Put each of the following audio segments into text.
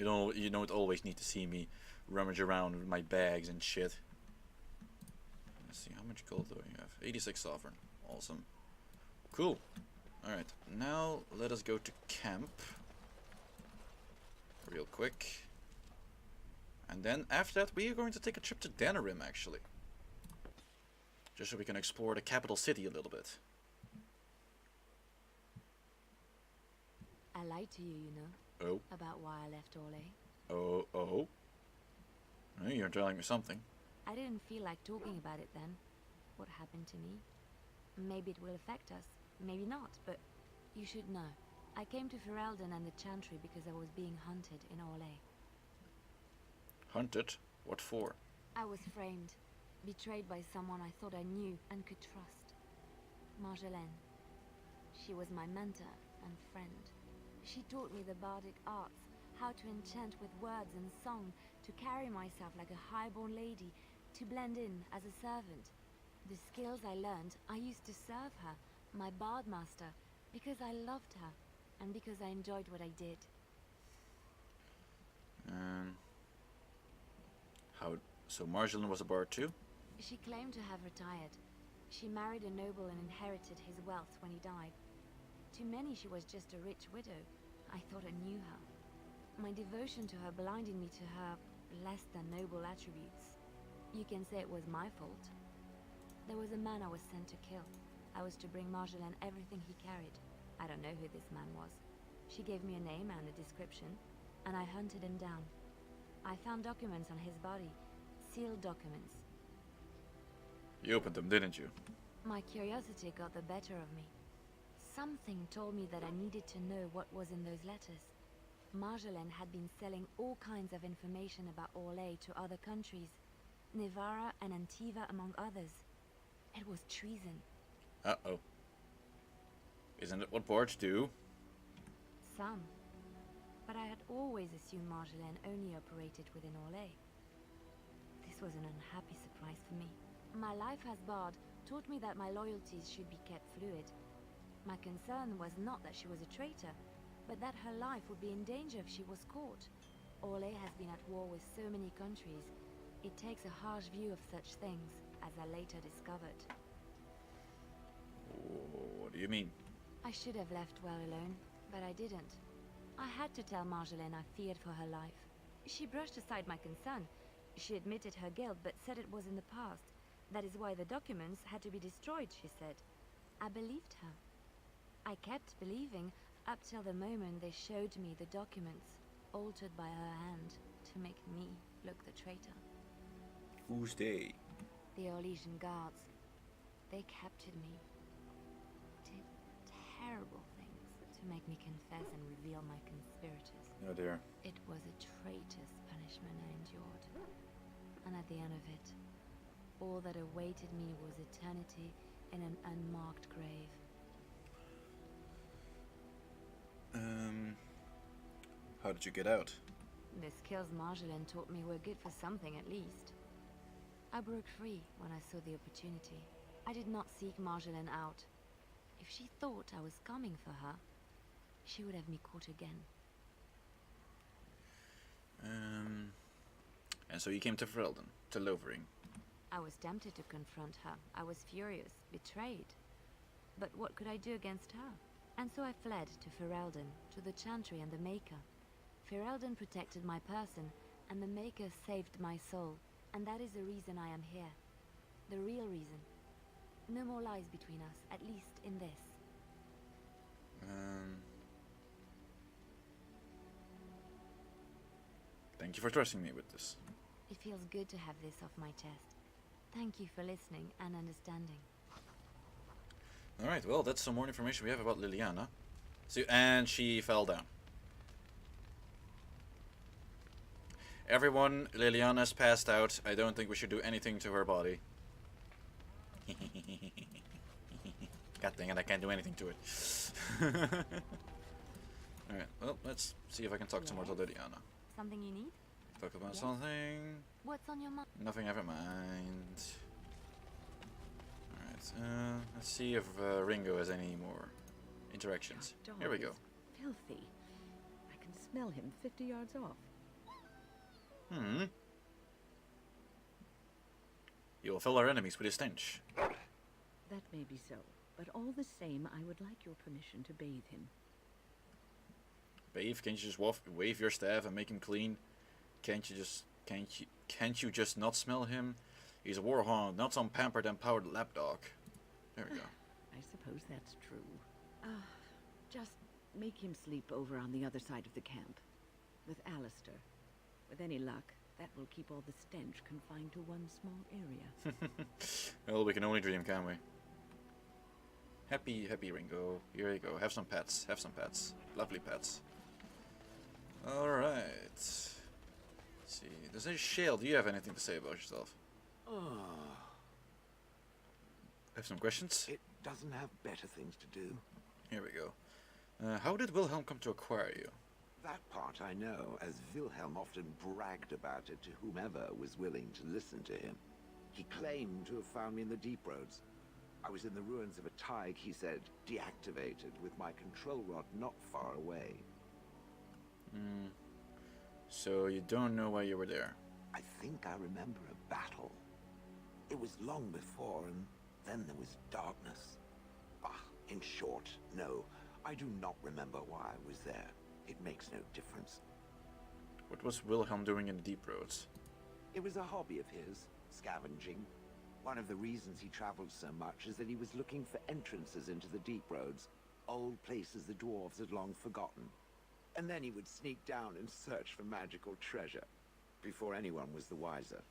You don't always need to see me rummage around with my bags and shit. Let's see, how much gold do I have? 86 sovereign. Awesome. Cool. Alright, now let us go to camp. Real quick. And then after that we are going to take a trip to Denerim actually. Just so we can explore the capital city a little bit. I lied to you, you know. Oh. About why I left Orlais. Oh. Oh, you're telling me something. I didn't feel like talking about it then. What happened to me. Maybe it will affect us. Maybe not, but you should know. I came to Ferelden and the Chantry because I was being hunted in Orlais. Hunted? What for? I was framed. Betrayed by someone I thought I knew and could trust. Marjolaine. She was my mentor and friend. She taught me the bardic arts, how to enchant with words and song, to carry myself like a highborn lady, to blend in as a servant. The skills I learned, I used to serve her, my bard master, because I loved her, and because I enjoyed what I did. So Marjolaine was a bard too? She claimed to have retired. She married a noble and inherited his wealth when he died. To many she was just a rich widow. I thought I knew her. My devotion to her blinded me to her less than noble attributes. You can say it was my fault. There was a man I was sent to kill. I was to bring Marjolaine everything he carried. I don't know who this man was. She gave me a name and a description, and I hunted him down. I found documents on his body, sealed documents. You opened them, didn't you? My curiosity got the better of me. Something told me that I needed to know what was in those letters. Marjolaine had been selling all kinds of information about Orlais to other countries, Nevara and Antiva among others. It was treason. Uh-oh. Isn't it what bards do? Some. But I had always assumed Marjolaine only operated within Orlais. This was an unhappy surprise for me. My life as bard taught me that my loyalties should be kept fluid. My concern was not that she was a traitor, but that her life would be in danger if she was caught. Orlais has been at war with so many countries. It takes a harsh view of such things, as I later discovered. What do you mean? I should have left well alone, but I didn't. I had to tell Marjolaine I feared for her life. She brushed aside my concern. She admitted her guilt, but said it was in the past. That is why the documents had to be destroyed, she said. I believed her. I kept believing up till the moment they showed me the documents, altered by her hand, to make me look the traitor. Who's they? The Orlesian guards. They captured me. Did terrible things to make me confess and reveal my conspirators. Oh dear. It was a traitor's punishment I endured. And at the end of it, all that awaited me was eternity in an unmarked grave. How did you get out? The skills Marjolaine taught me were good for something at least. I broke free when I saw the opportunity. I did not seek Marjolaine out. If she thought I was coming for her, she would have me caught again. And so you came to Ferelden, to Lovering. I was tempted to confront her. I was furious, betrayed. But what could I do against her? And so I fled to Ferelden, to the Chantry and the Maker. Ferelden protected my person, and the Maker saved my soul. And that is the reason I am here. The real reason. No more lies between us, at least in this. Thank you for trusting me with this. It feels good to have this off my chest. Thank you for listening and understanding. Alright, well, that's some more information we have about Liliana. So, and she fell down. Everyone, Liliana's passed out. I don't think we should do anything to her body. God dang it, I can't do anything to it. Alright, well, let's see if I can talk some more to Liliana. Something you need? Talk about Yes. something. What's on your mind? Nothing I have in mind. Alright, let's see if Ringo has any more interactions. Dog Here we go. is filthy. I can smell him 50 yards off. Hmm. You will fill our enemies with his stench. That may be so, but all the same, I would like your permission to bathe him. Bathe? Can't you just wave your staff and make him clean? Can't you just not smell him? He's a warhound, not some pampered and powdered lapdog. There we go. I suppose that's true. Just make him sleep over on the other side of the camp. With Alistair. With any luck, that will keep all the stench confined to one small area. Well, we can only dream, can't we? Happy Ringo. Here you go. Have some pets. Have some pets. Lovely pets. Alright. Let's see. Does this Shale, do you have anything to say about yourself? Have some questions? It doesn't have better things to do. Here we go. How did Wilhelm come to acquire you? That part I know, as Wilhelm often bragged about it to whomever was willing to listen to him. He claimed to have found me in the deep roads. I was in the ruins of a Tig, he said, deactivated, with my control rod not far away. So you don't know why you were there? I think I remember a battle. It was long before, and then there was darkness. In short, no, I do not remember why I was there. It makes no difference. What was Wilhelm doing in the deep roads? It was a hobby of his, scavenging. One of the reasons he traveled so much is that he was looking for entrances into the deep roads, old places the dwarves had long forgotten. And then he would sneak down and search for magical treasure, before anyone was the wiser.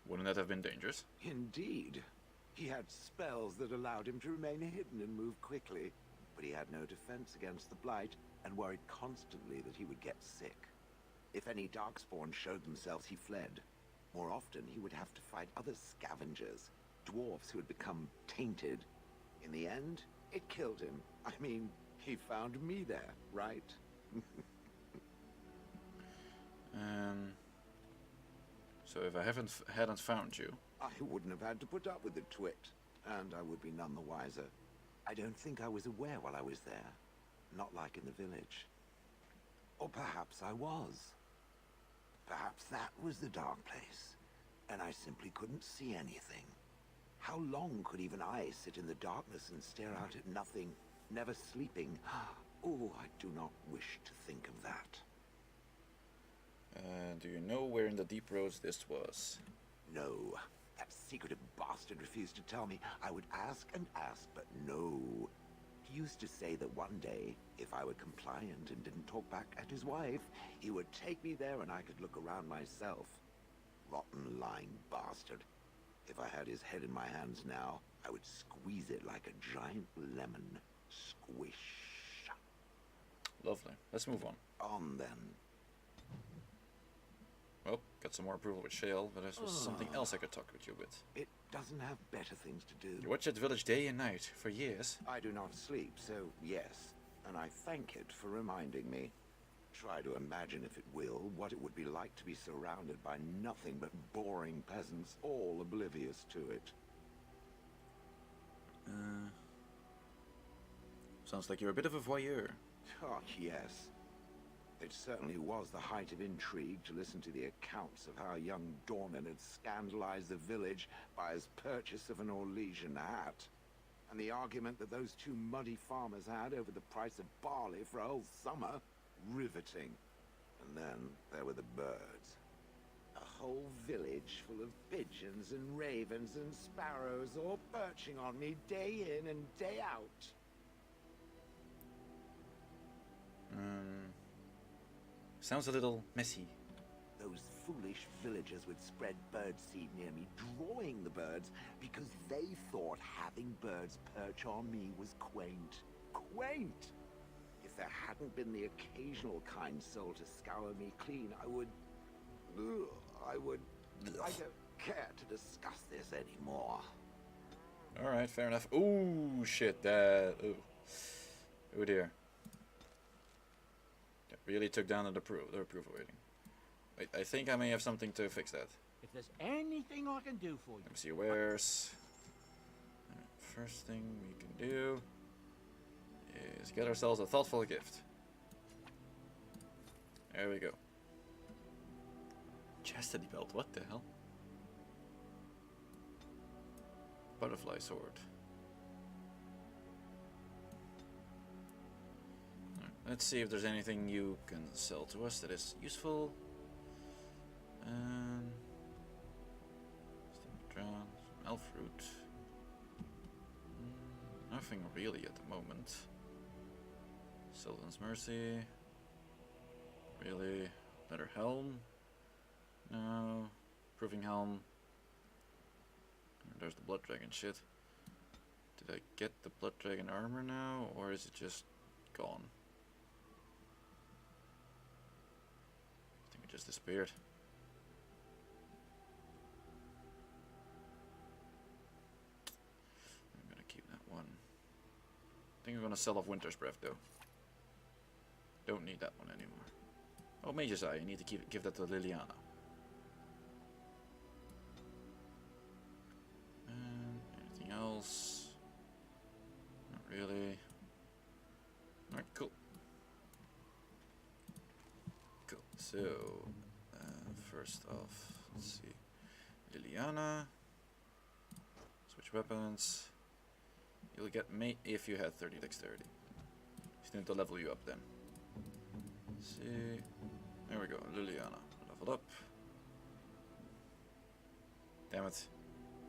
Wouldn't that have been dangerous? Indeed. He had spells that allowed him to remain hidden and move quickly, but he had no defense against the blight, and worried constantly that he would get sick. If any darkspawn showed themselves, he fled. More often, he would have to fight other scavengers, dwarves who had become tainted. In the end, it killed him. I mean, he found me there, right? So if I hadn't found you... I wouldn't have had to put up with the twit, and I would be none the wiser. I don't think I was aware while I was there. Not like in the village. Or perhaps I was. Perhaps that was the dark place, and I simply couldn't see anything. How long could even I sit in the darkness and stare out at nothing, never sleeping? Oh, I do not wish to think of that. Do you know where in the deep roads this was? No. That secretive bastard refused to tell me. I would ask and ask, but no. He used to say that one day, if I were compliant and didn't talk back at his wife, he would take me there and I could look around myself. Rotten, lying bastard. If I had his head in my hands now, I would squeeze it like a giant lemon. Squish. Lovely. Let's move on. On then. Well, got some more approval with Shale, but there's something else I could talk with you with. It doesn't have better things to do. You watch that village day and night, for years. I do not sleep, so yes. And I thank it for reminding me. Try to imagine, if it will, what it would be like to be surrounded by nothing but boring peasants, all oblivious to it. Sounds like you're a bit of a voyeur. Oh, yes. It certainly was the height of intrigue to listen to the accounts of how young Dornan had scandalized the village by his purchase of an Orlesian hat, and the argument that those two muddy farmers had over the price of barley for a whole summer. Riveting. And then there were the birds. A whole village full of pigeons and ravens and sparrows all perching on me day in and day out. Sounds a little messy. Those foolish villagers would spread birdseed near me, drawing the birds, because they thought having birds perch on me was quaint. Quaint! If there hadn't been the occasional kind soul to scour me clean, I don't care to discuss this anymore. Alright, fair enough. Ooh, shit, that... Oh dear. That really took down the approval rating. Wait, I think I may have something to fix that. If there's anything I can do for you. Let me see, where's... First thing we can do is get ourselves a thoughtful gift. There we go. Chastity belt, what the hell? Butterfly sword. Alright, let's see if there's anything you can sell to us that is useful. Elf fruit. Nothing really at the moment. Sylvan's Mercy. Really? Leather helm? No. Proving helm. There's the blood dragon shit. Did I get the blood dragon armor now, or is it just gone? I think it just disappeared. I'm gonna keep that one. I think I'm gonna sell off Winter's Breath though. Don't need that one anymore. Oh, Mage's Eye. I need to give that to Liliana. Anything else? Not really. Alright, cool. Cool. So, first off, let's see. Liliana. Switch weapons. You'll get mate if you had 30 dexterity. Just need to level you up then. Let's see. There we go. Liliana. Leveled up. Damn it.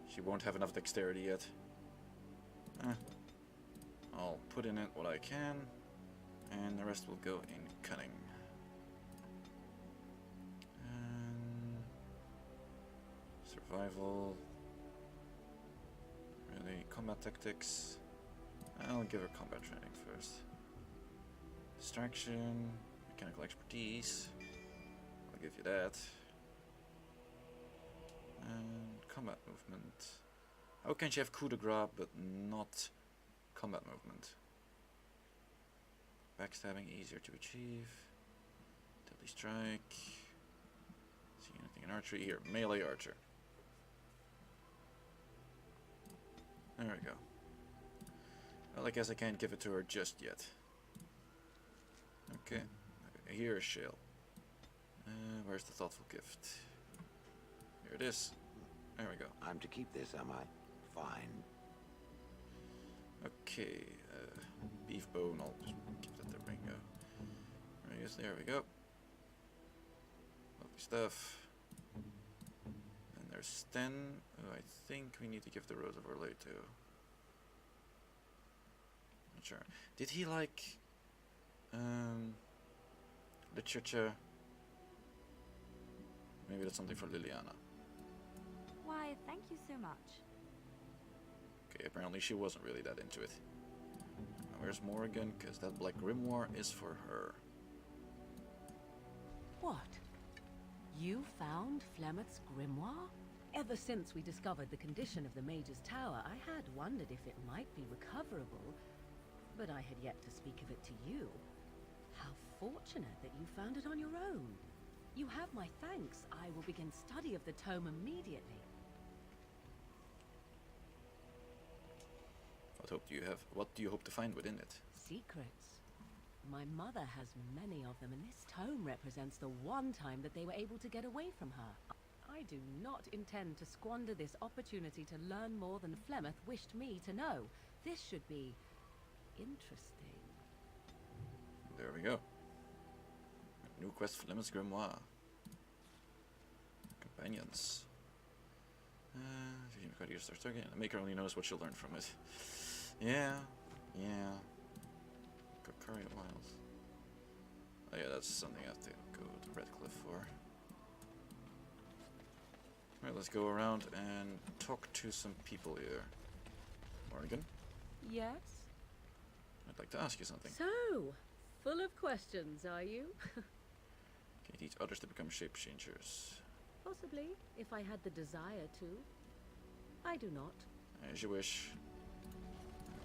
She won't have enough dexterity yet. I'll put in it what I can, and the rest will go in cunning. And survival. Really, combat tactics. I'll give her combat training first. Distraction, mechanical expertise. I'll give you that. And combat movement. How can she have coup de grace but not combat movement? Backstabbing easier to achieve. Deadly strike. See anything in archery? Here, melee archer. There we go. Well, I guess I can't give it to her just yet. Okay, here's Shale. Where's the thoughtful gift? Here it is. There we go. I'm to keep this, am I? Fine. Okay, beef bone, I'll just keep that there. Bingo. There we go. Lovely stuff. And there's Sten, who I think we need to give the Rose of Orlais to. Not sure. Did he like literature? Maybe that's something for Liliana. Why, thank you so much. Okay, apparently she wasn't really that into it. Now where's Morrigan? Because that Black Grimoire is for her. What? You found Flemeth's grimoire? Ever since we discovered the condition of the Mage's Tower, I had wondered if it might be recoverable, but I had yet to speak of it to you. How fortunate that you found it on your own. You have my thanks. I will begin study of the tome immediately. What do you hope to find within it? Secrets. My mother has many of them, and this tome represents the one time that they were able to get away from her. I do not intend to squander this opportunity to learn more than Flemeth wished me to know. This should be interesting. There we go. New quest, Flemeth's Grimoire. Companions. The maker only knows what she'll learn from it. Yeah. Kokaria Wilds. Oh yeah, that's something I have to go to Redcliffe for. Alright, let's go around and talk to some people here. Morrigan, Yes? I'd like to ask you something. So, full of questions, are you? Can you teach others to become shape changers? Possibly, if I had the desire to. I do not. As you wish.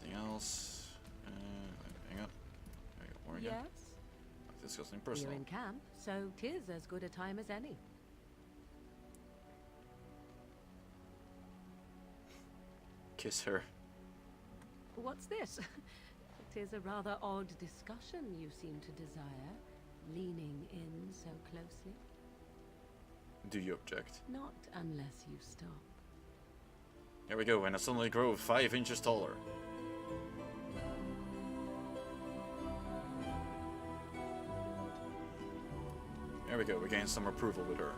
Anything else? Hang on. There you go, Morrigan. Yes? Let's discuss something We're personal. in camp, so 'tis as good a time as any. Kiss her. What's this? 'Tis a rather odd discussion you seem to desire. Leaning in closely? Do you object? Not unless you stop. Here we go, and I suddenly grow 5 inches taller. There we go, we gain some approval with her.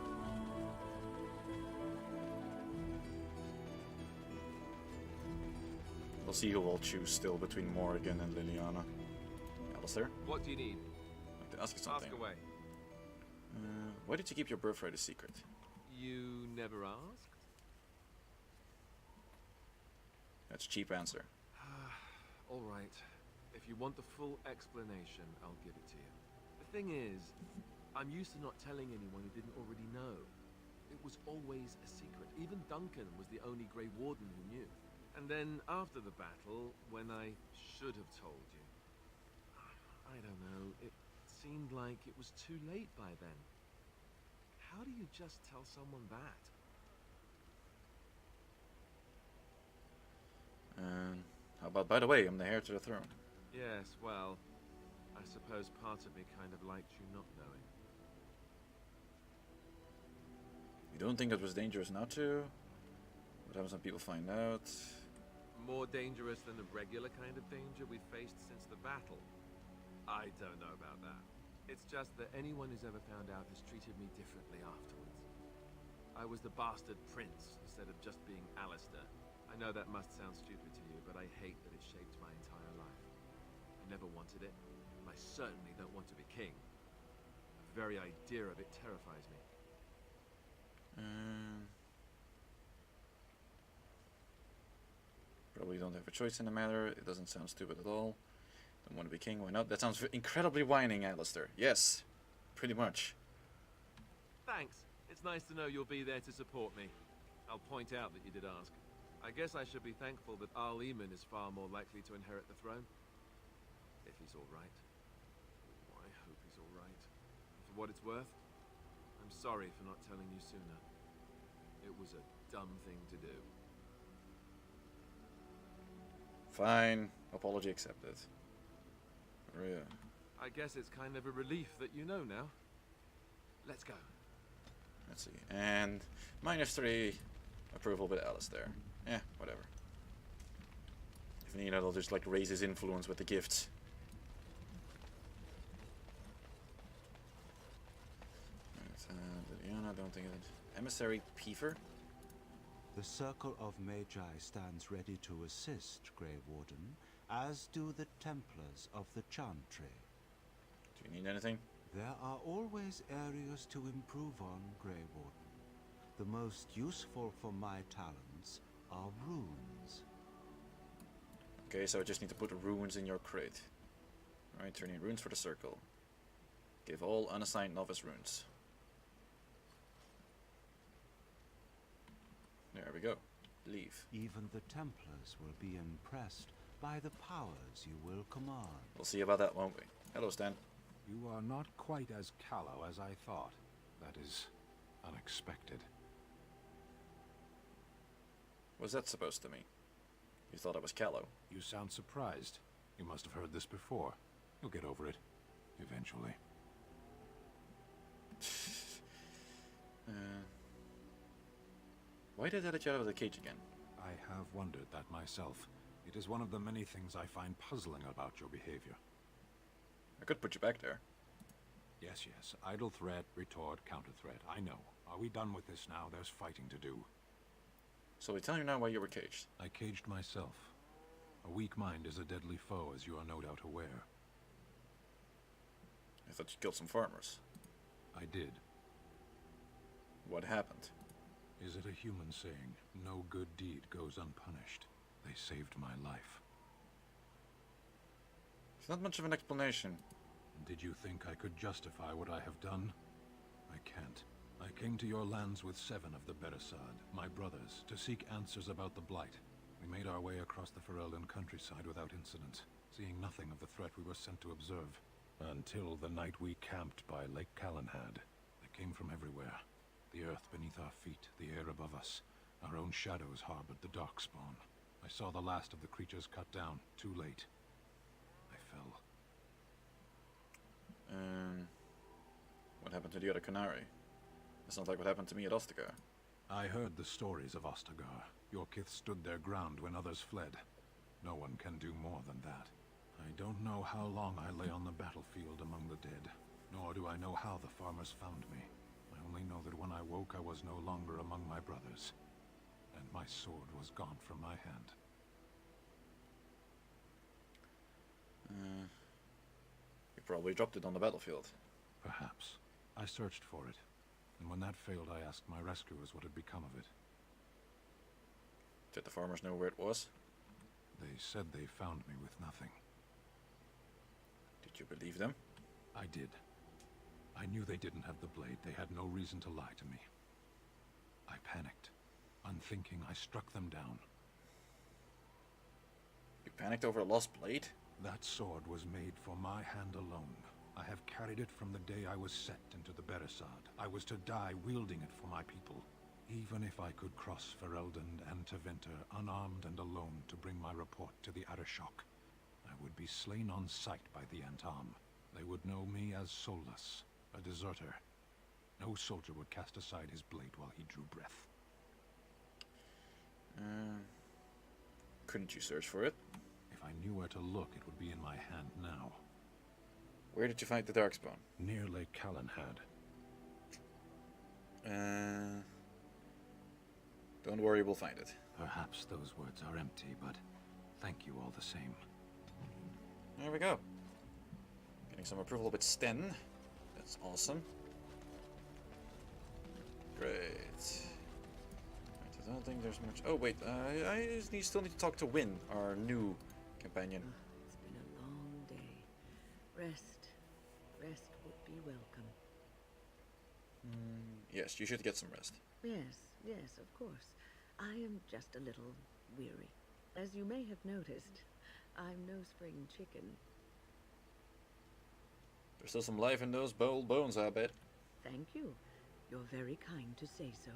We'll see who will choose still between Morrigan and Liliana. Alistair? What do you need? I'd like to ask you something. Ask away. Why did you keep your birthright a secret? You never asked? That's a cheap answer. All right. If you want the full explanation, I'll give it to you. The thing is, I'm used to not telling anyone who didn't already know. It was always a secret. Even Duncan was the only Grey Warden who knew. And then after the battle, when I should have told you, I don't know, it seemed like it was too late by then. How do you just tell someone that? How about, by the way, I'm the heir to the throne. Yes, well, I suppose part of me kind of liked you not knowing. You don't think it was dangerous not to? What happens when people find out? More dangerous than the regular kind of danger we faced since the battle? I don't know about that. It's just that anyone who's ever found out has treated me differently afterwards. I was the bastard prince instead of just being Alistair. I know that must sound stupid to you, but I hate that it shaped my entire life. I never wanted it, and I certainly don't want to be king. The very idea of it terrifies me. Probably don't have a choice in the matter. It doesn't sound stupid at all. Don't want to be king, why not? That sounds incredibly whining, Alistair. Yes, pretty much. Thanks. It's nice to know you'll be there to support me. I'll point out that you did ask. I guess I should be thankful that Arl Eamon is far more likely to inherit the throne. If he's alright. Oh, I hope he's alright. For what it's worth, I'm sorry for not telling you sooner. It was a dumb thing to do. Fine. Apology accepted. Maria. I guess it's kind of a relief that you know now. Let's go. Let's see. And -3 approval with Alistair. Yeah, whatever. If you need it, I'll just like raise his influence with the gifts. Liliana, don't think it. Emissary Piefer? The Circle of Magi stands ready to assist, Grey Warden, as do the Templars of the Chantry. Do you need anything? There are always areas to improve on, Grey Warden. The most useful for my talents are runes. Okay, so I just need to put runes in your crate. Alright, turn in runes for the circle. Give all unassigned novice runes. There we go. Leave. Even the Templars will be impressed by the powers you will command. We'll see about that, won't we? Hello, Stan. You are not quite as callow as I thought. That is unexpected. What's that supposed to mean? You thought I was callow? You sound surprised. You must have heard this before. You'll get over it. Eventually. Why did I let you out of the cage again? I have wondered that myself. It is one of the many things I find puzzling about your behavior. I could put you back there. Yes, yes. Idle threat, retort, counter threat. I know. Are we done with this now? There's fighting to do. So we tell you now why you were caged. I caged myself. A weak mind is a deadly foe, as you are no doubt aware. I thought you killed some farmers. I did. What happened? Is it a human saying, no good deed goes unpunished? They saved my life. It's not much of an explanation. Did you think I could justify what I have done? I can't. I came to your lands with 7 of the Beresad, my brothers, to seek answers about the Blight. We made our way across the Ferelden countryside without incident, seeing nothing of the threat we were sent to observe. Until the night we camped by Lake Calenhad. They came from everywhere. The earth beneath our feet, the air above us. Our own shadows harbored the darkspawn. I saw the last of the creatures cut down, too late. I fell. What happened to the other Canary. It's not like what happened to me at Ostagar. I heard the stories of Ostagar. Your kith stood their ground when others fled. No one can do more than that. I don't know how long I lay on the battlefield among the dead, nor do I know how the farmers found me. I only know that when I woke I was no longer among my brothers, and my sword was gone from my hand. You probably dropped it on the battlefield. Perhaps. I searched for it, and when that failed I asked my rescuers what had become of it. Did the farmers know where it was? They said they found me with nothing. Did you believe them? I did. I knew they didn't have the blade. They had no reason to lie to me. I panicked. Unthinking, I struck them down. You panicked over a lost blade? That sword was made for my hand alone. I have carried it from the day I was set into the Beresard. I was to die wielding it for my people. Even if I could cross Ferelden and Tevinter unarmed and alone to bring my report to the Arishok, I would be slain on sight by the Antam. They would know me as soulless, a deserter. No soldier would cast aside his blade while he drew breath. Couldn't you search for it? If I knew where to look, it would be in my hand now. Where did you find the Darkspawn? Near Lake Callanhad. Don't worry, we'll find it. Perhaps those words are empty, but thank you all the same. There we go. Getting some approval with Sten. That's awesome. Great. Right, I don't think there's much... Oh, wait. I still need to talk to Wynne, our new companion. It's been a long day. Rest. Rest would be welcome. Yes, you should get some rest. Yes, of course. I am just a little weary. As you may have noticed, I'm no spring chicken. There's still some life in those bold bones, I bet. Thank you. You're very kind to say so.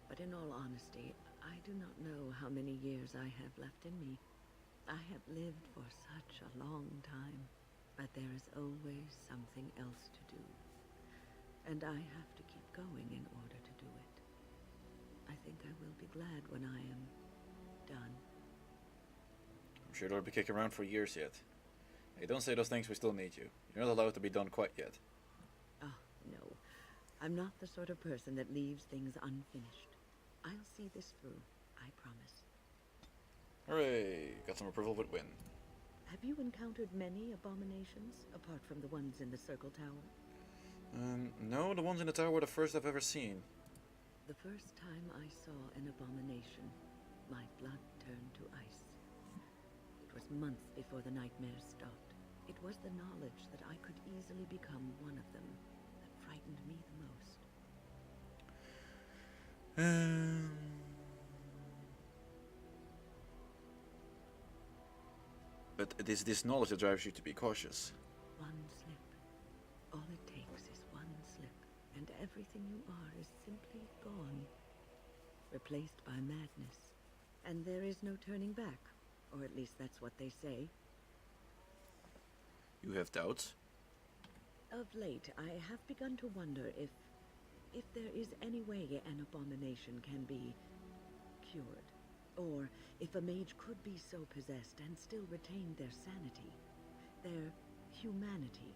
But in all honesty, I do not know how many years I have left in me. I have lived for such a long time, but there is always something else to do. And I have to keep going in order to do it. I think I will be glad when I am done. I'm sure they'll be kicking around for years yet. Hey, don't say those things, we still need you. You're not allowed to be done quite yet. Oh, no. I'm not the sort of person that leaves things unfinished. I'll see this through, I promise. Hooray! Got some approval with Wynne. Have you encountered many abominations, apart from the ones in the Circle Tower? No, the ones in the tower were the first I've ever seen. The first time I saw an abomination, my blood turned to ice. It was months before the nightmares stopped. It was the knowledge that I could easily become one of them that frightened me the most. But it is this knowledge that drives you to be cautious. One slip. All it takes is one slip, and everything you are is simply gone. Replaced by madness. And there is no turning back. Or at least that's what they say. You have doubts? Of late, I have begun to wonder if there is any way an abomination can be cured. Or if a mage could be so possessed and still retain their sanity, their humanity.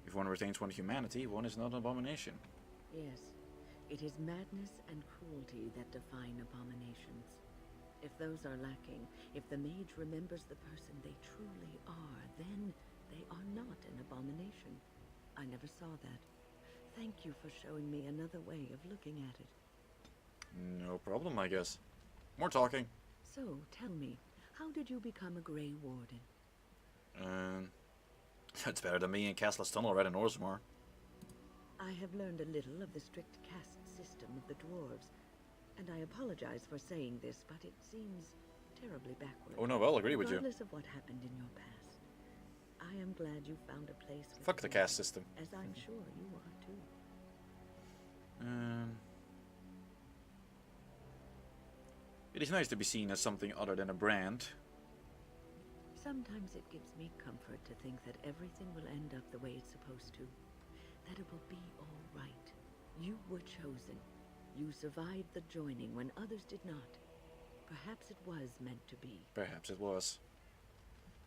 If one retains one's humanity, one is not an abomination. Yes, it is madness and cruelty that define abominations. If those are lacking, if the mage remembers the person they truly are, then they are not an abomination. I never saw that. Thank you for showing me another way of looking at it. No problem, I guess. More talking. So, tell me, how did you become a Grey Warden? That's better than me in Castle's Tunnel right in Orzammar. I have learned a little of the strict caste system of the dwarves, and I apologize for saying this, but it seems terribly backward. Oh no, I'll agree with you. Regardless of what happened in your past, I am glad you found a place with Fuck the me, caste system. as I'm sure you are too. It is nice to be seen as something other than a brand. Sometimes it gives me comfort to think that everything will end up the way it's supposed to. That it will be all right. You were chosen. You survived the joining when others did not. Perhaps it was meant to be. Perhaps it was.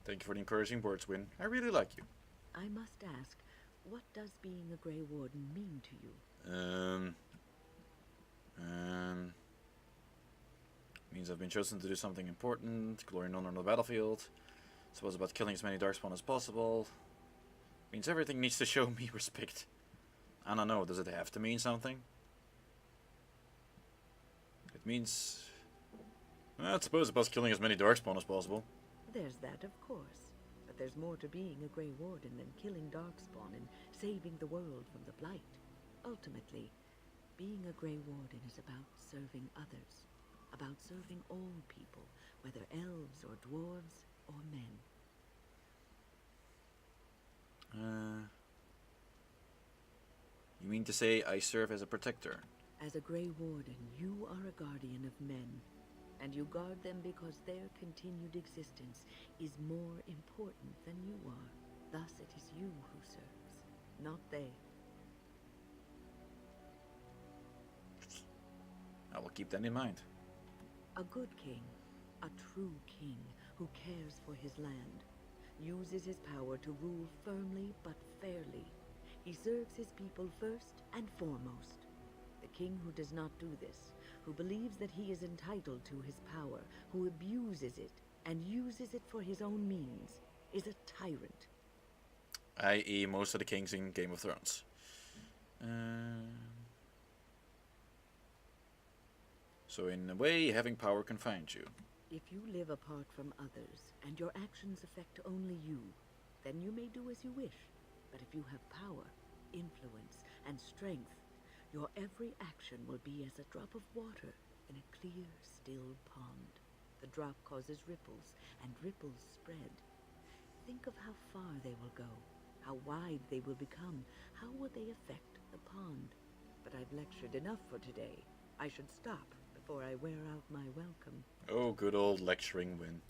Thank you for the encouraging words, Win. I really like you. I must ask, what does being a Grey Warden mean to you? Means I've been chosen to do something important, glory and honor on the battlefield. Suppose about killing as many darkspawn as possible. Means everything needs to show me respect. I don't know, does it have to mean something? It means... I suppose about killing as many darkspawn as possible. There's that, of course. But there's more to being a Grey Warden than killing darkspawn and saving the world from the Blight. Ultimately, being a Grey Warden is about serving others. About serving all people, whether elves or dwarves or men. You mean to say I serve as a protector? As a Grey Warden, you are a guardian of men. And you guard them because their continued existence is more important than you are. Thus it is you who serves, not they. I will keep that in mind. A good king, a true king who cares for his land, uses his power to rule firmly but fairly. He serves his people first and foremost. The king who does not do this, who believes that he is entitled to his power, who abuses it and uses it for his own means, is a tyrant. I.e. most of the kings in Game of Thrones. So in a way, having power confines you. If you live apart from others, and your actions affect only you, then you may do as you wish. But if you have power, influence, and strength, your every action will be as a drop of water in a clear, still pond. The drop causes ripples, and ripples spread. Think of how far they will go, how wide they will become, how will they affect the pond. But I've lectured enough for today. I should stop before I wear out my welcome. Oh, good old lecturing Win.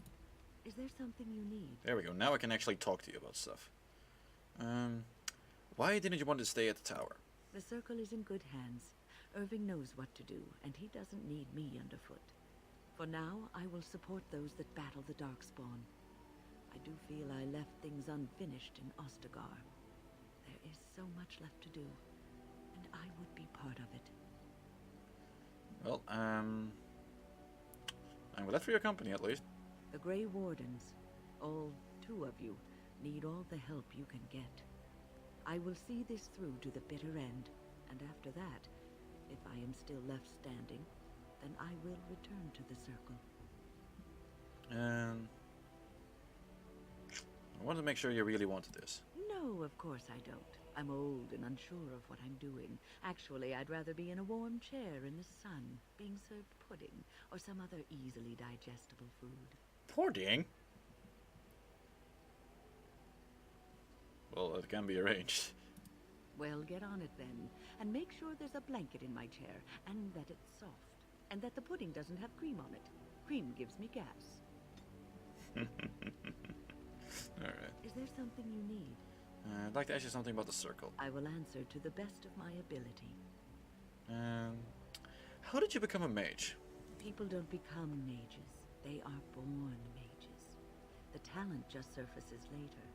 Is there something you need? There we go. Now I can actually talk to you about stuff. Why didn't you want to stay at the tower? The circle is in good hands. Irving knows what to do, and he doesn't need me underfoot. For now, I will support those that battle the Darkspawn. I do feel I left things unfinished in Ostagar. There is so much left to do, and I would be part of it. Well, I'm glad for your company, at least. The Grey Wardens, all 2 of you, need all the help you can get. I will see this through to the bitter end, and after that, if I am still left standing, then I will return to the circle. I want to make sure you really wanted this. No, of course I don't. I'm old and unsure of what I'm doing. Actually, I'd rather be in a warm chair in the sun, being served pudding, or some other easily digestible food. Pudding? Well, it can be arranged. Well, get on it then, and make sure there's a blanket in my chair, and that it's soft, and that the pudding doesn't have cream on it. Cream gives me gas. Alright. Is there something you need? I'd like to ask you something about the circle. I will answer to the best of my ability. How did you become a mage? People don't become mages. They are born mages. The talent just surfaces later.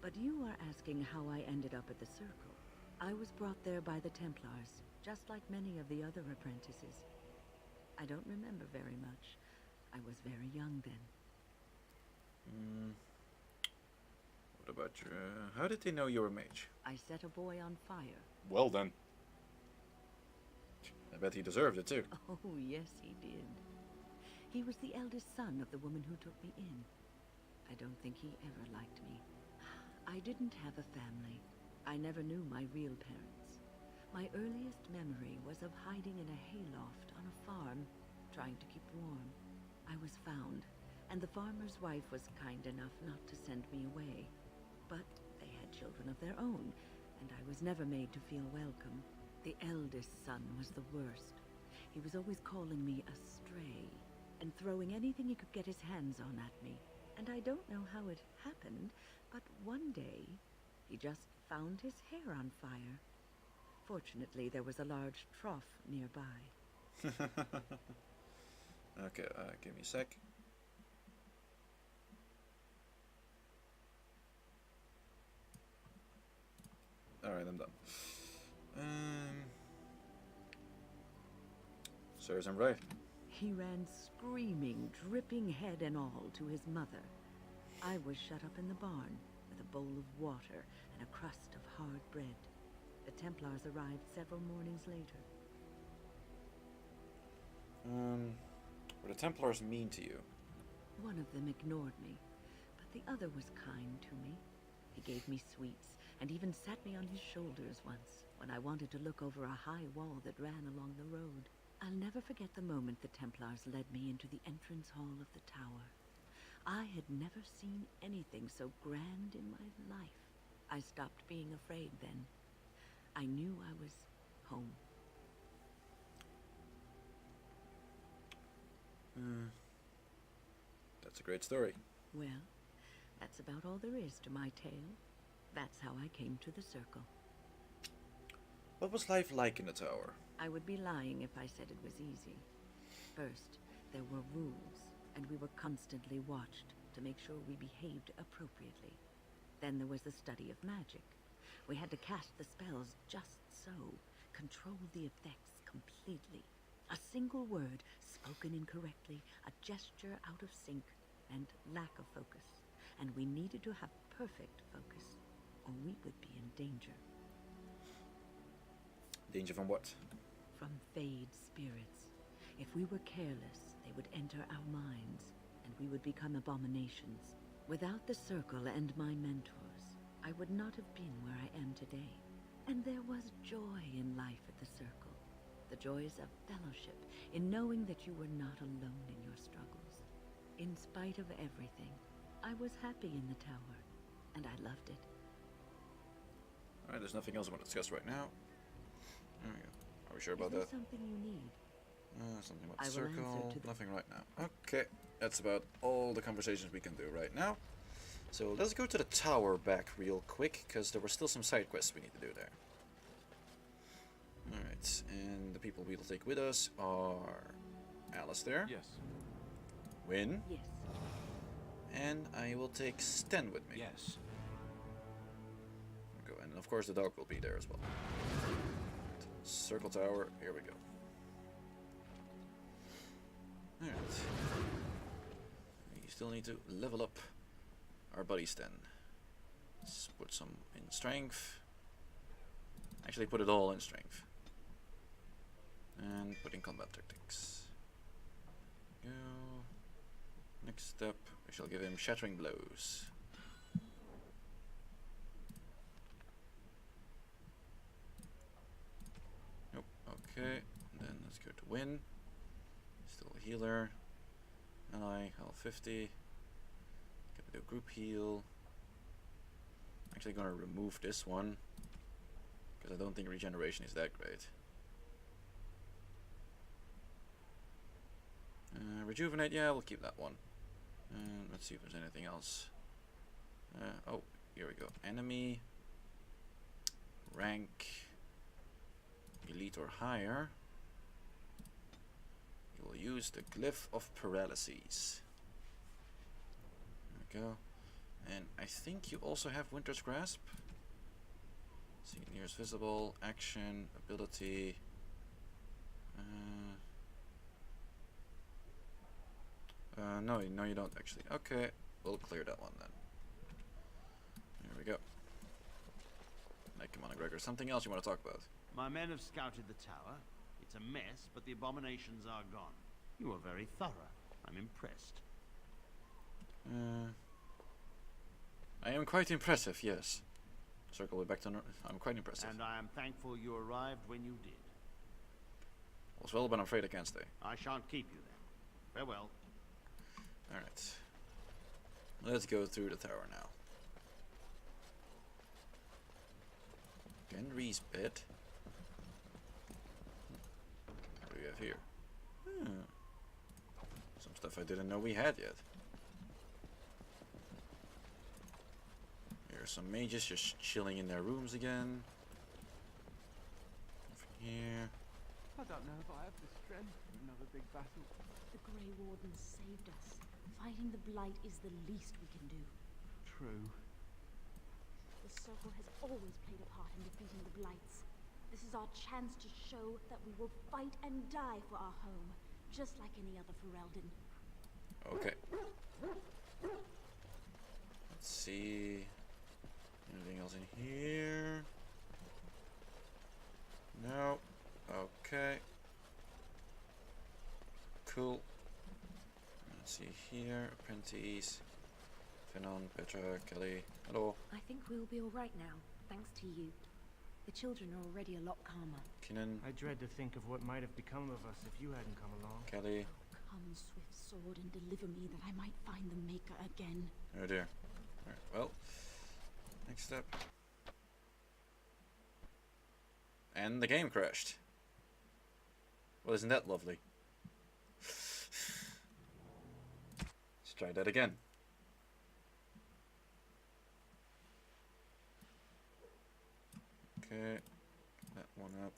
But you are asking how I ended up at the circle. I was brought there by the Templars, just like many of the other apprentices. I don't remember very much. I was very young then. What about your... how did they know you were a mage? I set a boy on fire. Well then. I bet he deserved it too. Oh, yes, he did. He was the eldest son of the woman who took me in. I don't think he ever liked me. I didn't have a family. I never knew my real parents. My earliest memory was of hiding in a hayloft on a farm, trying to keep warm. I was found, and the farmer's wife was kind enough not to send me away. But they had children of their own, and I was never made to feel welcome. The eldest son was the worst. He was always calling me a stray, and throwing anything he could get his hands on at me. And I don't know how it happened, but one day, he just found his hair on fire. Fortunately, there was a large trough nearby. Okay, give me a sec. Alright, I'm done. Serves him right. He ran screaming, dripping head and all, to his mother. I was shut up in the barn with a bowl of water and a crust of hard bread. The Templars arrived several mornings later. Were the Templars mean to you? One of them ignored me, but the other was kind to me. He gave me sweets and even sat me on his shoulders once when I wanted to look over a high wall that ran along the road. I'll never forget the moment the Templars led me into the entrance hall of the tower. I had never seen anything so grand in my life. I stopped being afraid then. I knew I was home. That's a great story. Well, that's about all there is to my tale. That's how I came to the circle. What was life like in the tower? I would be lying if I said it was easy. First, there were rules, and we were constantly watched to make sure we behaved appropriately. Then there was the study of magic. We had to cast the spells just so, control the effects completely. A single word spoken incorrectly, a gesture out of sync, and lack of focus. And we needed to have perfect focus, or we would be in danger. Danger from what? From Fade spirits. If we were careless, they would enter our minds, and we would become abominations. Without the circle and my mentors, I would not have been where I am today. And there was joy in life at the circle. The joys of fellowship, in knowing that you were not alone in your struggles. In spite of everything, I was happy in the tower, and I loved it. Alright, there's nothing else I want to discuss right now. There we go. Are we sure about Is there that? something you need? Something about I the will answer circle. to the- Nothing right now. Okay, that's about all the conversations we can do right now. So let's go to the tower back real quick, because there were still some side quests we need to do there. Alright, and the people we'll take with us are Alistair, Yes. Wynn, Yes. and I will take Sten with me. Yes. Go, and of course the dog will be there as well. Circle tower, here we go. Alright. We still need to level up our buddies then. Let's put some in strength. Actually put it all in strength. And put in combat tactics. Go. Next step, we shall give him shattering blows. Nope, okay. Then let's go to Win. Still a healer. Ally, health 50. Gonna do group heal. Actually gonna remove this one, because I don't think regeneration is that great. Rejuvenate, yeah, we'll keep that one. And let's see if there's anything else. Oh, here we go. Enemy. Rank. Elite or higher. You will use the Glyph of Paralyses. There we go. And I think you also have Winter's Grasp. See, nearest visible, action, ability. No, you don't actually. Okay, we'll clear that one then. There we go. Now, come on, Gregor. Something else you want to talk about? My men have scouted the tower. It's a mess, but the abominations are gone. You are very thorough. I'm impressed. I am quite impressive, yes. Circle it back to I'm quite impressive. And I am thankful you arrived when you did. All's well, but I'm afraid I can't stay. I shan't keep you then. Farewell. Alright. Let's go through the tower now. Henry's bed. What do we have here? Some stuff I didn't know we had yet. There's some mages just chilling in their rooms again. Over here. I don't know if I have the strength for another big battle. The Grey Warden saved us. Fighting the Blight is the least we can do. True. The Circle has always played a part in defeating the Blights. This is our chance to show that we will fight and die for our home, just like any other Ferelden. Okay. Let's see. Anything else in here? No. Okay. Cool. Let's see here. Apprentice. Finon, Petra, Kelly. Hello. I think we'll be all right now, thanks to you. The children are already a lot calmer. Kinnan. I dread to think of what might have become of us if you hadn't come along. Kelly. Come, Swift Sword, and deliver me that I might find the Maker again. Oh dear. Alright, well. Next step. And the game crashed. Well, isn't that lovely? Let's try that again. Okay, that one up.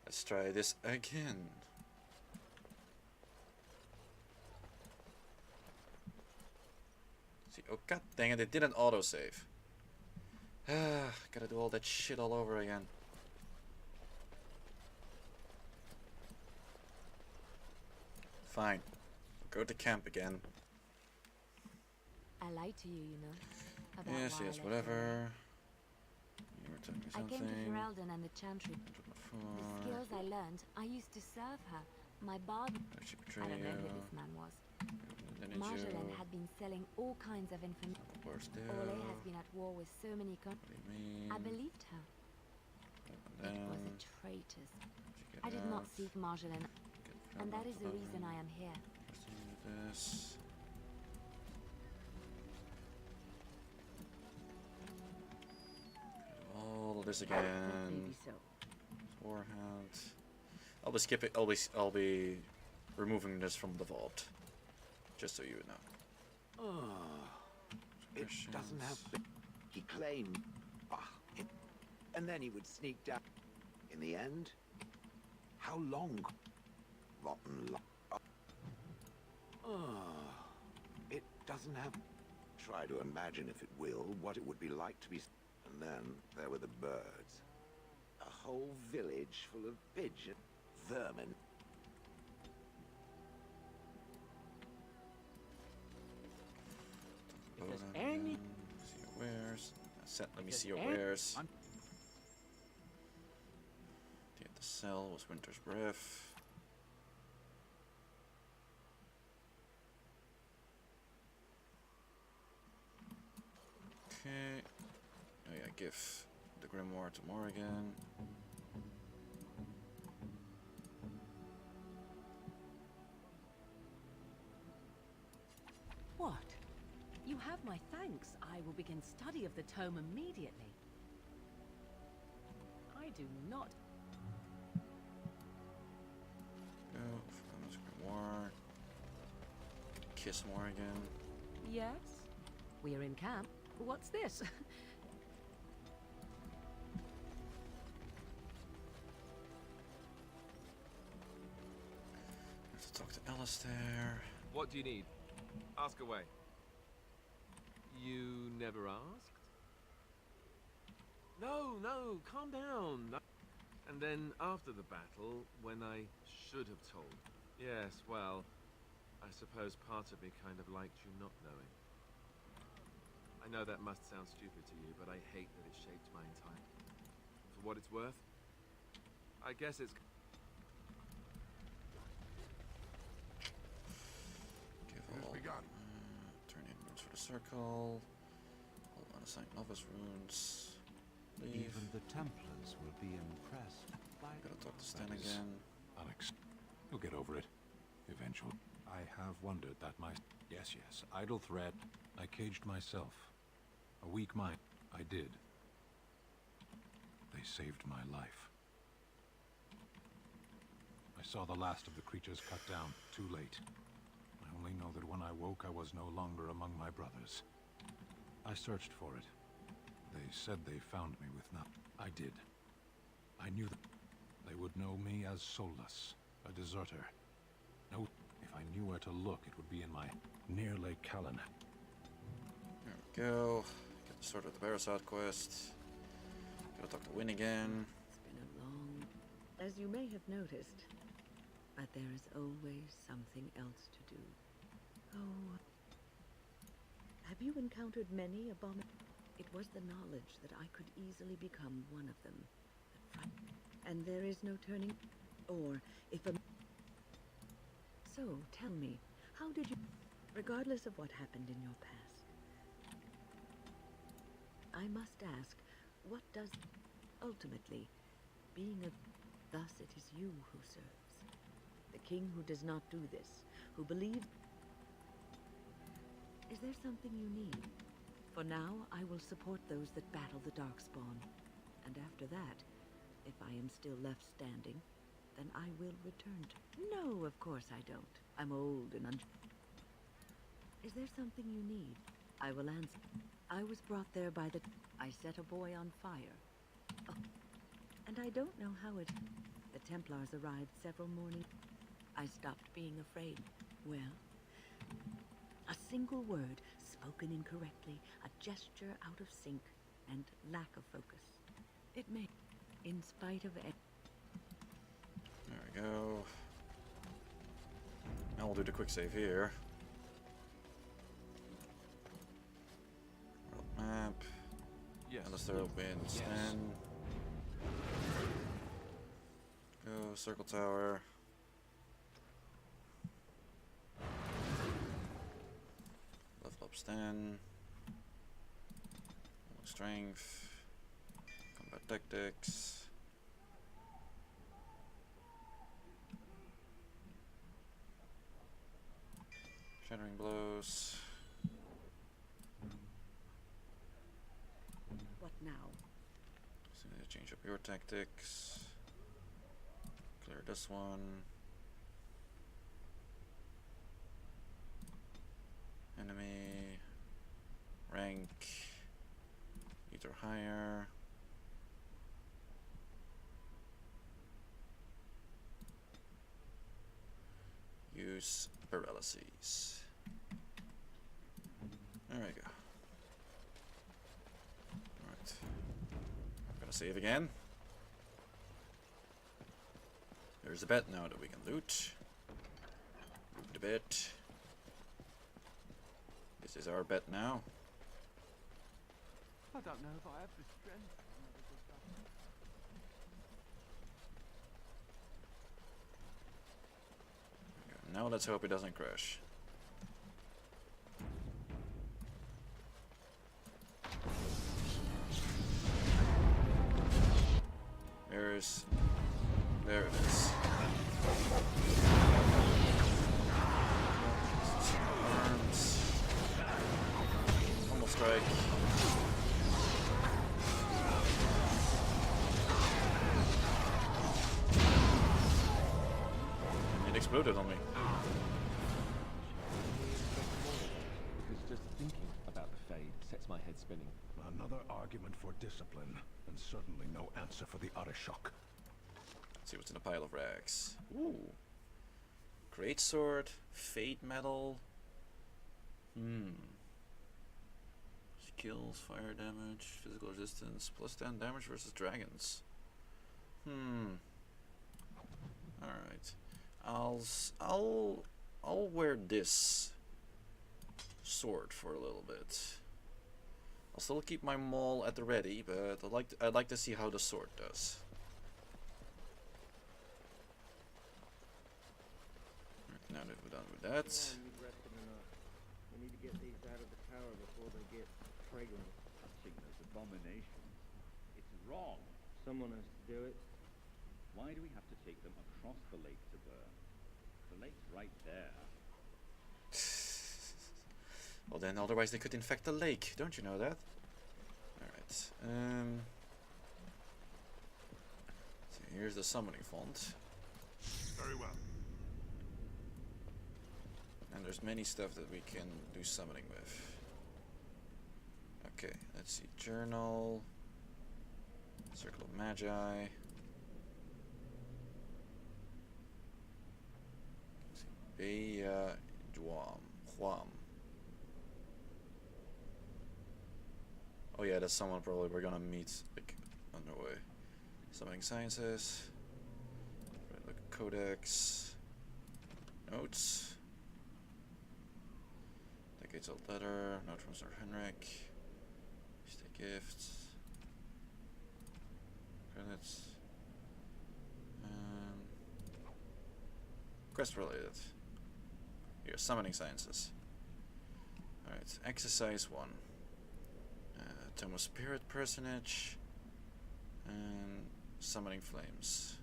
Let's try this again. See, oh god dang it, it didn't autosave. Gotta do all that shit all over again. Fine. Go to camp again. I lied to you, you know. About Yes, why I yes, left whatever. You were telling me I something. came to Ferelden and the Chantry. The Before. skills I learned, I used to serve her. My bard. Did she I betray don't know who you? this man was. Then did Marjolaine you? had been selling all kinds of information. Where's there? Ole has been at war with so many What countries. do you mean? I believed her. And It was then a traitor's. did you I get did not out? seek Marjolaine, Get and that out is the of reason I am here. Let's do this. All this again. Maybe so. Warhound. I'll be skipping. I'll be removing this from the vault, just so you know. Oh, it doesn't have... He claimed... and then he would sneak down. In the end, how long? Rotten luck. Oh, it doesn't have... Try to imagine, if it will, what it would be like to be... And then there were the birds. A whole village full of pigeon vermin. If there's any... See your wares. Let me see your any- wares. I'm- The cell was Winter's Breath. Okay. Oh yeah, give the grimoire to Morrigan. What? You have my thanks. I will begin study of the tome immediately. I do not... Go from this grimoire. Kiss Morrigan. Yes? We are in camp. What's this? Have to talk to Alistair. What do you need? Ask away. You never asked? No, no, calm down. And then after the battle, when I should have told. Yes, well, I suppose part of me kind of liked you not knowing. I know that must sound stupid to you, but I hate that it shaped my entire... For what it's worth, I guess it's... Give all. Turn in runes for the circle. All unassigned novice runes. Leave. Even the Templars will be impressed by... Gotta talk to Stan That is again. You'll get over it. Eventually. I have wondered that my... Yes, idle threat. I caged myself. A weak mind. I did. They saved my life. I saw the last of the creatures cut down. Too late. I only know that when I woke, I was no longer among my brothers. I searched for it. They said they found me with nothing. I did. I knew that they would know me as soulless, a deserter. No, if I knew where to look, it would be in my near Lake Callan. There we go. Get the sword of the Barasat quest. Gotta talk to Wynne again. It's been a long... As you may have noticed, but there is always something else to do. Oh... Have you encountered many It was the knowledge that I could easily become one of them. And there is no turning... Or, if a... So, tell me, how did you... Regardless of what happened in your past, I must ask, what does... Ultimately, being a... Thus it is you who serves. The king who does not do this, who believes... Is there something you need? For now, I will support those that battle the Darkspawn. And after that, if I am still left standing, then I will return to... No, of course I don't. I'm old and Is there something you need? I will answer. I was brought there by the... I set a boy on fire. Oh. And I don't know how it... The Templars arrived several mornings. I stopped being afraid. Well... A single word, spoken incorrectly, a gesture out of sync, and lack of focus. It may, in spite of it. There we go. Now we'll do the quick save here. World map. Yes. Alistair opens. And go circle tower. Stand, strength, combat tactics, shattering blows. What now? So need to change up your tactics. Clear this one. Enemy rank either higher. Use paralyses. There we go. Alright. I'm gonna save again. There's a bed now that we can loot. Loot the bed. This is our bet now. I don't know if I have the strength for another big battle. Now let's hope it doesn't crash. There it is. Arms. Normal strike. It exploded on me. Because just thinking about the Fade sets my head spinning. Another argument for discipline, and certainly no answer for the Arishok. Let's see what's in a pile of rags. Ooh. Great sword, fade metal. Skills, fire damage, physical resistance, plus 10 damage versus dragons. Alright. I'll wear this sword for a little bit. I'll still keep my maul at the ready, but I'd like to see how the sword does. Now that we're done with that. We need to get these out of the tower before they get fragrant. Touching those abominations. It's wrong. Someone has to do it. Why do we have to take them across the lake to burn? The lake's right there. Well then, otherwise they could infect the lake. Don't you know that? Alright. So here's the summoning font. Very well. And there's many stuff that we can do summoning with. Okay, let's see. Journal. Circle of Magi. Let's see. Bea Huam. Oh yeah, that's someone probably we're gonna meet like on the way. Summoning Sciences. Look, Codex. Notes. Decades Old Letter. Note from Sir Henrik. State Gifts. Credits. Quest related. Here, Summoning Sciences. Alright, Exercise 1. Tome of Spirit Personage. And Summoning Flames.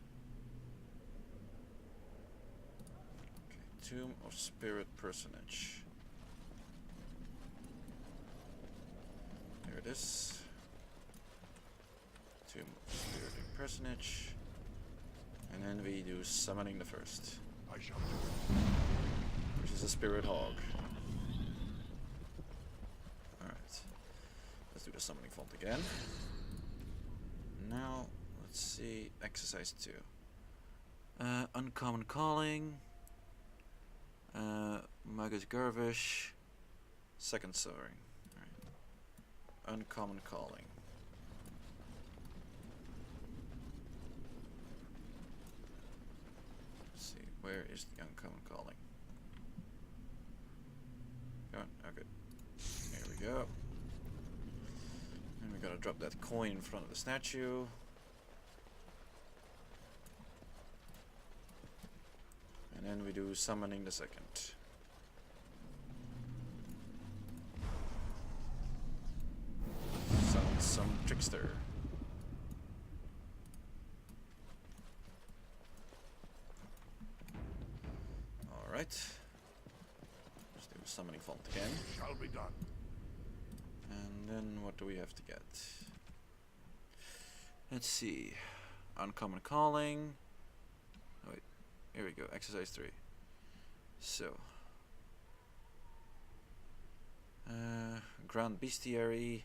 Okay, Tomb of Spirit Personage. There it is. Tomb of Spirit Personage. And then we do Summoning the First. I shall do it. Which is a Spirit Hog. Alright. Let's do the Summoning Font again. Now, let's see, Exercise 2. Uncommon Calling. Magus Gervish. Second Soaring. Right. Uncommon Calling. Let's see, where is the Uncommon Calling? Go on, okay. Here we go. And we gotta drop that coin in front of the statue. And then we do Summoning the Second. Summon some trickster. Alright. Let's do Summoning Font again. Shall be done. And then what do we have to get? Let's see. Uncommon Calling. Oh, wait. Here we go. Exercise 3. So. Grand Bestiary.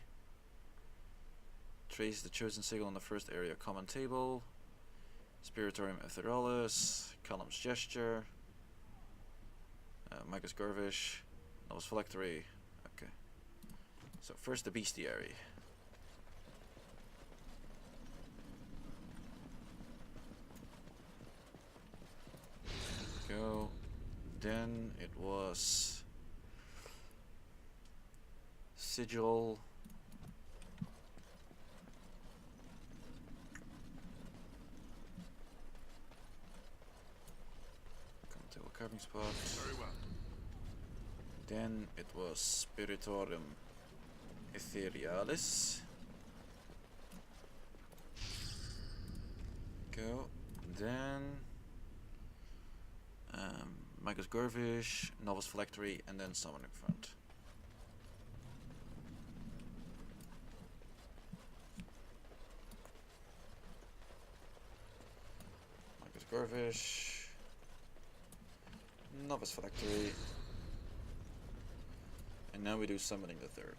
Trace the chosen sigil on the first area common table. Spiritorium Etherealis. Column's Gesture. Magus Gervish. Novus Phylactery. Okay. So first the Bestiary. There we go. Then it was Sigil. Common table carving spot. Very well. Then it was Spiritorium Etherealis. Go. Then Magus Gervish, Novus Phylactery, and then Summoning Front. Magus Gervish, Novus Phylactery, and now we do Summoning the Third.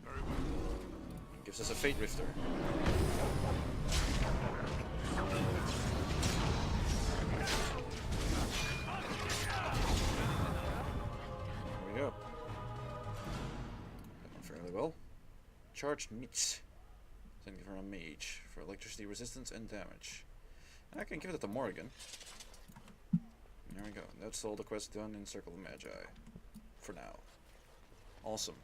Very well. It gives us a Fate Rifter. There we go. That went fairly well. Charged meats. Thank you for a mage for electricity resistance and damage. I can give it to Morrigan. There we go. That's all the quests done in Circle of Magi. For now. Awesome.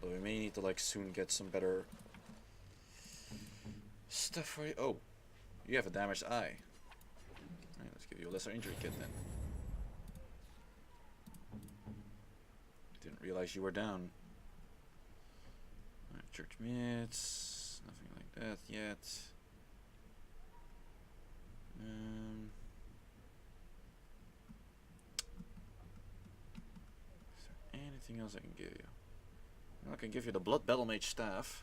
But we may need to like soon get some better stuff for you. Oh, you have a damaged eye. Alright, let's give you a lesser injury kit then. Didn't realize you were down. Alright, church mitts. Nothing like that yet. Is there anything else I can give you? I can give you the Blood Battle Mage staff.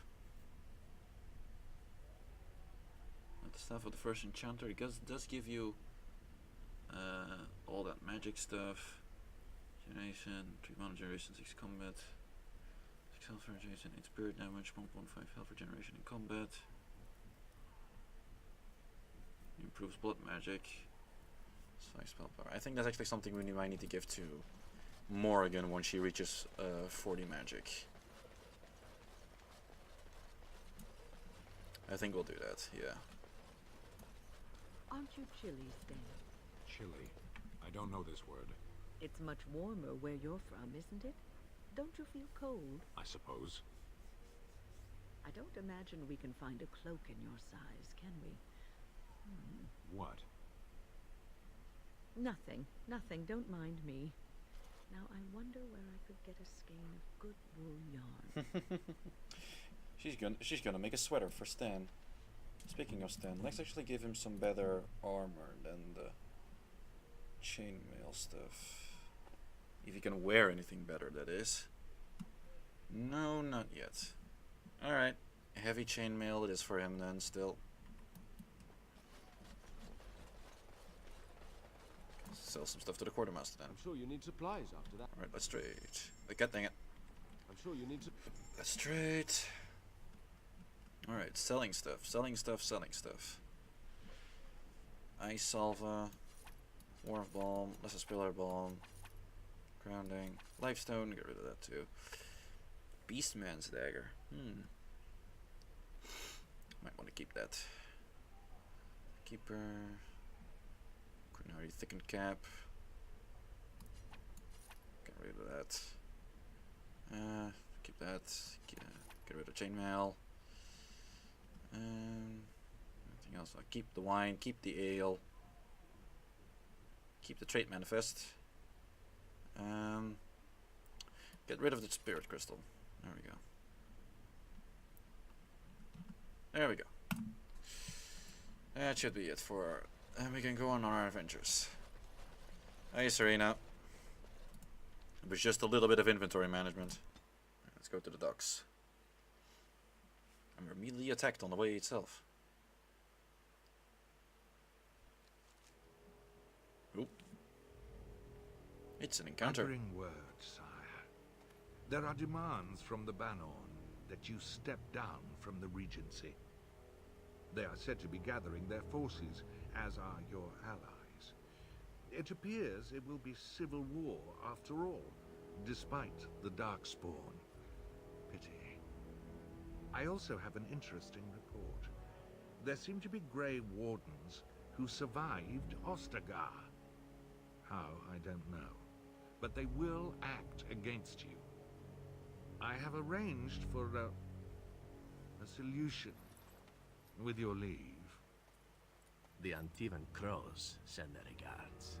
the staff of the first enchanter. It does give you all that magic stuff. Generation, 3 mana generation, 6 combat. 6 health for generation, 8 spirit damage, 1.5 health for generation in combat. Improves blood magic. 5 spell power. I think that's actually something we might need to give to Morrigan when she reaches 40 magic. I think we'll do that, yeah. Aren't you chilly, Stan? Chilly? I don't know this word. It's much warmer where you're from, isn't it? Don't you feel cold? I suppose. I don't imagine we can find a cloak in your size, can we? What? Nothing. Nothing. Don't mind me. Now I wonder where I could get a skein of good wool yarn. She's gonna make a sweater for Stan. Speaking of Stan, let's actually give him some better armor than the chainmail stuff. If he can wear anything better, that is. No, not yet. Alright. Heavy chainmail it is for him then, still. Sell some stuff to the quartermaster then. I'm sure you need supplies after that. Alright, let's trade. God dang it. I'm sure you need Let's trade. Alright, selling stuff, selling stuff, selling stuff. Ice Salva, War of Balm, Lesser Spiller Balm, Grounding, Lifestone, get rid of that too. Beastman's Dagger, might want to keep that. Keeper, Quinari Thickened Cap, get rid of that. Keep that, get rid of Chainmail. Anything else? I'll keep the wine, keep the ale, keep the trait manifest. Get rid of the spirit crystal. There we go. There we go. That should be it for. And we can go on our adventures. Hey, Serena. It was just a little bit of inventory management. Let's go to the docks. And we're immediately attacked on the way itself. Oop. It's an encounter. I bring word, sire. There are demands from the Banon that you step down from the Regency. They are said to be gathering their forces, as are your allies. It appears it will be civil war after all, despite the Darkspawn. Pity. I also have an interesting report. There seem to be Grey Wardens who survived Ostagar. How, I don't know. But they will act against you. I have arranged for a solution, with your leave. The Antivan Crows send their regards.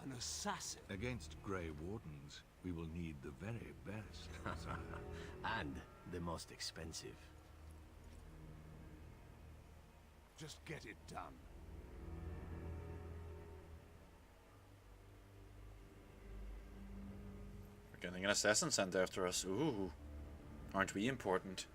An assassin? Against Grey Wardens, we will need the very best, sire. And the most expensive. Just get it done. We're getting an assassin sent after us. Ooh. Aren't we important?